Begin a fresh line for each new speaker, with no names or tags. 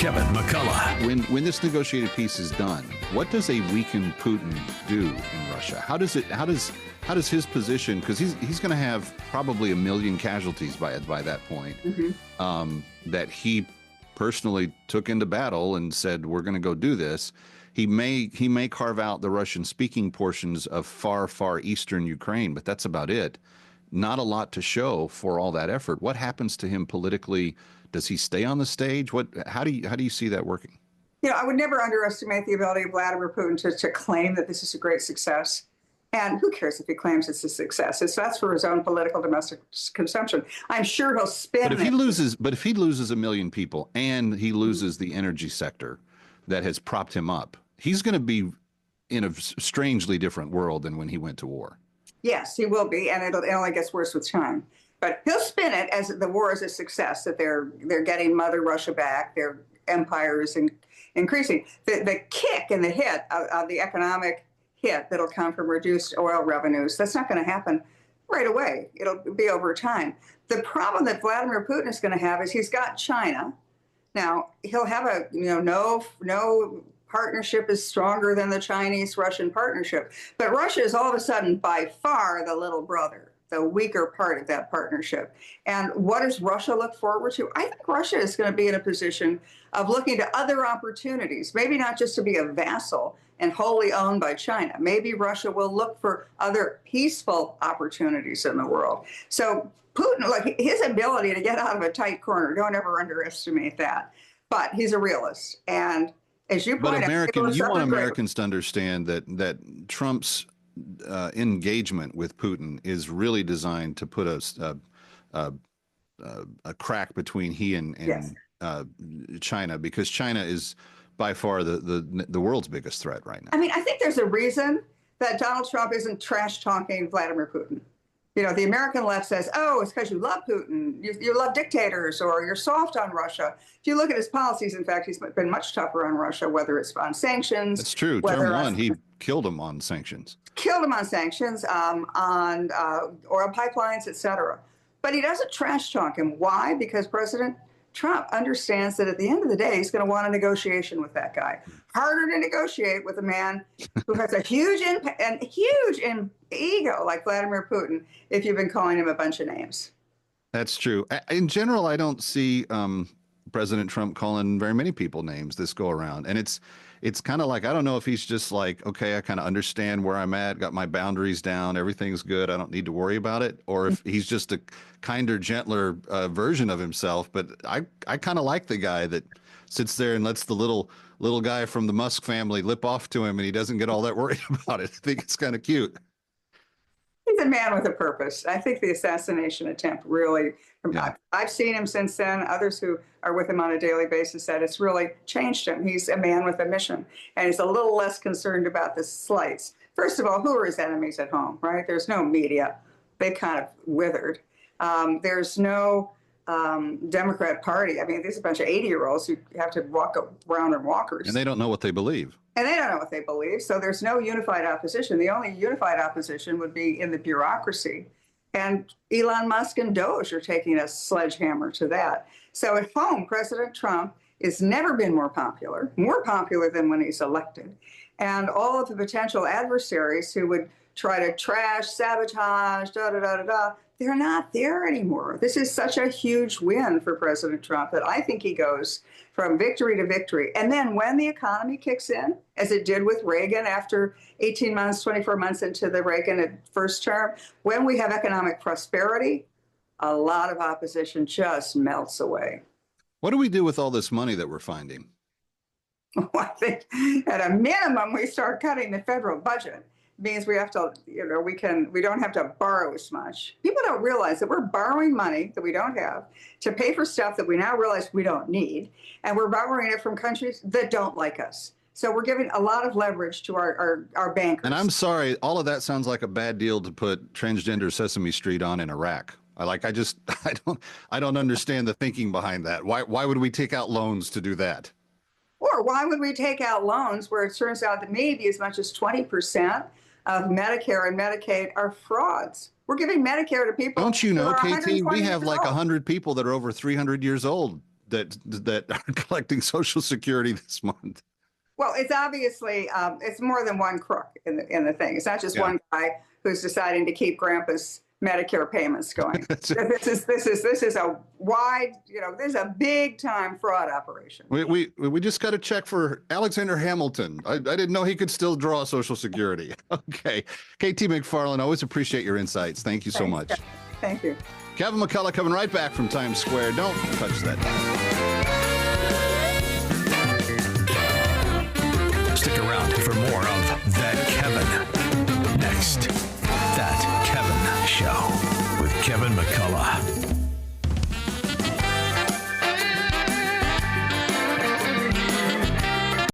Kevin McCullough.
When this negotiated peace is done, what does a weakened Putin do in Russia? How does his position, because he's going to have probably 1 million casualties by that point, that he personally took into battle and said, we're going to go do this. He may carve out the Russian-speaking portions of far eastern Ukraine, but that's about it. Not a lot to show for all that effort. What happens to him politically? Does he stay on the stage? How do you see that working?
I would never underestimate the ability of Vladimir Putin to claim that this is a great success. And who cares if he claims it's a success? That's for his own political domestic consumption. I'm sure he'll spin.
But if he loses 1 million people and he loses the energy sector that has propped him up, he's going to be in a strangely different world than when he went to war.
Yes, he will be, and it only gets worse with time. But he'll spin it as the war is a success, that they're getting Mother Russia back, their empire is increasing. The kick and the hit of the economic hit that'll come from reduced oil revenues, that's not going to happen right away. It'll be over time. The problem that Vladimir Putin is going to have is he's got China. Now, he'll have no partnership is stronger than the Chinese-Russian partnership. But Russia is all of a sudden by far the little brother, the weaker part of that partnership. And what does Russia look forward to? I think Russia is going to be in a position of looking to other opportunities, maybe not just to be a vassal and wholly owned by China. Maybe Russia will look for other peaceful opportunities in the world. So Putin, his ability to get out of a tight corner, don't ever underestimate that. But he's a realist. And as you point out,
you want Americans to understand that Trump's engagement with Putin is really designed to put a crack between he and yes. China, because China is by far the world's biggest threat right now.
I mean, I think there's a reason that Donald Trump isn't trash talking Vladimir Putin. The American left says, oh, it's because you love Putin, you love dictators, or you're soft on Russia. If you look at his policies, in fact, he's been much tougher on Russia, whether it's on sanctions.
That's true. Term one, he killed him on sanctions.
On oil pipelines, et cetera. But he doesn't trash talk him. Why? Because President Trump understands that at the end of the day, he's going to want a negotiation with that guy. Harder to negotiate with a man who has a huge ego like Vladimir Putin if you've been calling him a bunch of names.
That's true. In general, I don't see President Trump calling very many people names this go around. And it's kind of like, I don't know if he's just like, okay, I kind of understand where I'm at, got my boundaries down, everything's good, I don't need to worry about it, or if he's just a kinder, gentler version of himself. But I kind of like the guy that sits there and lets the little guy from the Musk family lip off to him, and he doesn't get all that worried about it. I think it's kind of cute.
He's a man with a purpose. I think the assassination attempt really, I've seen him since then. Others who are with him on a daily basis said it's really changed him. He's a man with a mission, and he's a little less concerned about the slights. First of all, who are his enemies at home, right? There's no media. They kind of withered. There's no Democrat Party. I mean, there's a bunch of 80-year-olds who have to walk around in walkers.
And they don't know what they believe.
So there's no unified opposition. The only unified opposition would be in the bureaucracy. And Elon Musk and Doge are taking a sledgehammer to that. So at home, President Trump has never been more popular than when he's elected. And all of the potential adversaries who would try to trash, sabotage, they're not there anymore. This is such a huge win for President Trump that I think he goes from victory to victory. And then when the economy kicks in, as it did with Reagan after 18 months, 24 months into the Reagan first term, when we have economic prosperity, a lot of opposition just melts away.
What do we do with all this money that we're finding?
Well, I think at a minimum, we start cutting the federal budget. Means we have to, we don't have to borrow as much. People don't realize that we're borrowing money that we don't have to pay for stuff that we now realize we don't need. And we're borrowing it from countries that don't like us. So we're giving a lot of leverage to our bankers.
And I'm sorry, all of that sounds like a bad deal to put transgender Sesame Street on in Iraq. I don't understand the thinking behind that. Why would we take out loans to do that?
Or why would we take out loans where it turns out that maybe as much as 20% of Medicare and Medicaid are frauds? We're giving Medicare to people.
Don't you know,
KT,
we have like 100 people that are over 300 years old that are collecting Social Security this month.
Well, it's obviously it's more than one crook in the thing. It's not just one guy who's deciding to keep Grandpa's Medicare payments going. This is a wide, this is a big time fraud operation.
We just got a check for Alexander Hamilton. I didn't know he could still draw Social Security. Okay, KT McFarland, always appreciate your insights. Thank you so much.
Thank you.
Kevin McCullough coming right back from Times Square. Don't touch that dial.